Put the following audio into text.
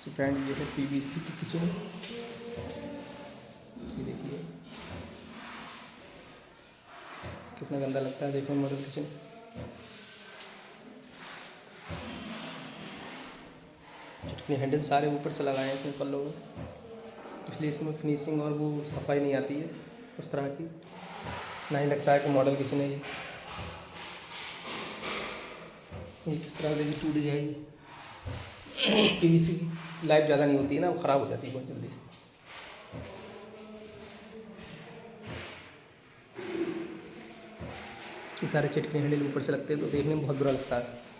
So friend ये है PVC की किचन। ये देखिए कितना गंदा लगता है, देखो मॉडल किचन। चटनी हैंडल सारे ऊपर से लगाए हैं इसमें पल्लों में, इसलिए इसमें फिनिशिंग और वो सफाई नहीं आती है उस तरह की, ना ही लगता है कि मॉडल किचन है ये किस तरह देखिए टूट जाएगी। पीवीसी की लाइफ ज़्यादा नहीं होती है ना, वो ख़राब हो जाती है बहुत जल्दी। ये सारे चटनी हैंडल ऊपर से लगते हैं तो देखने में बहुत बुरा लगता है।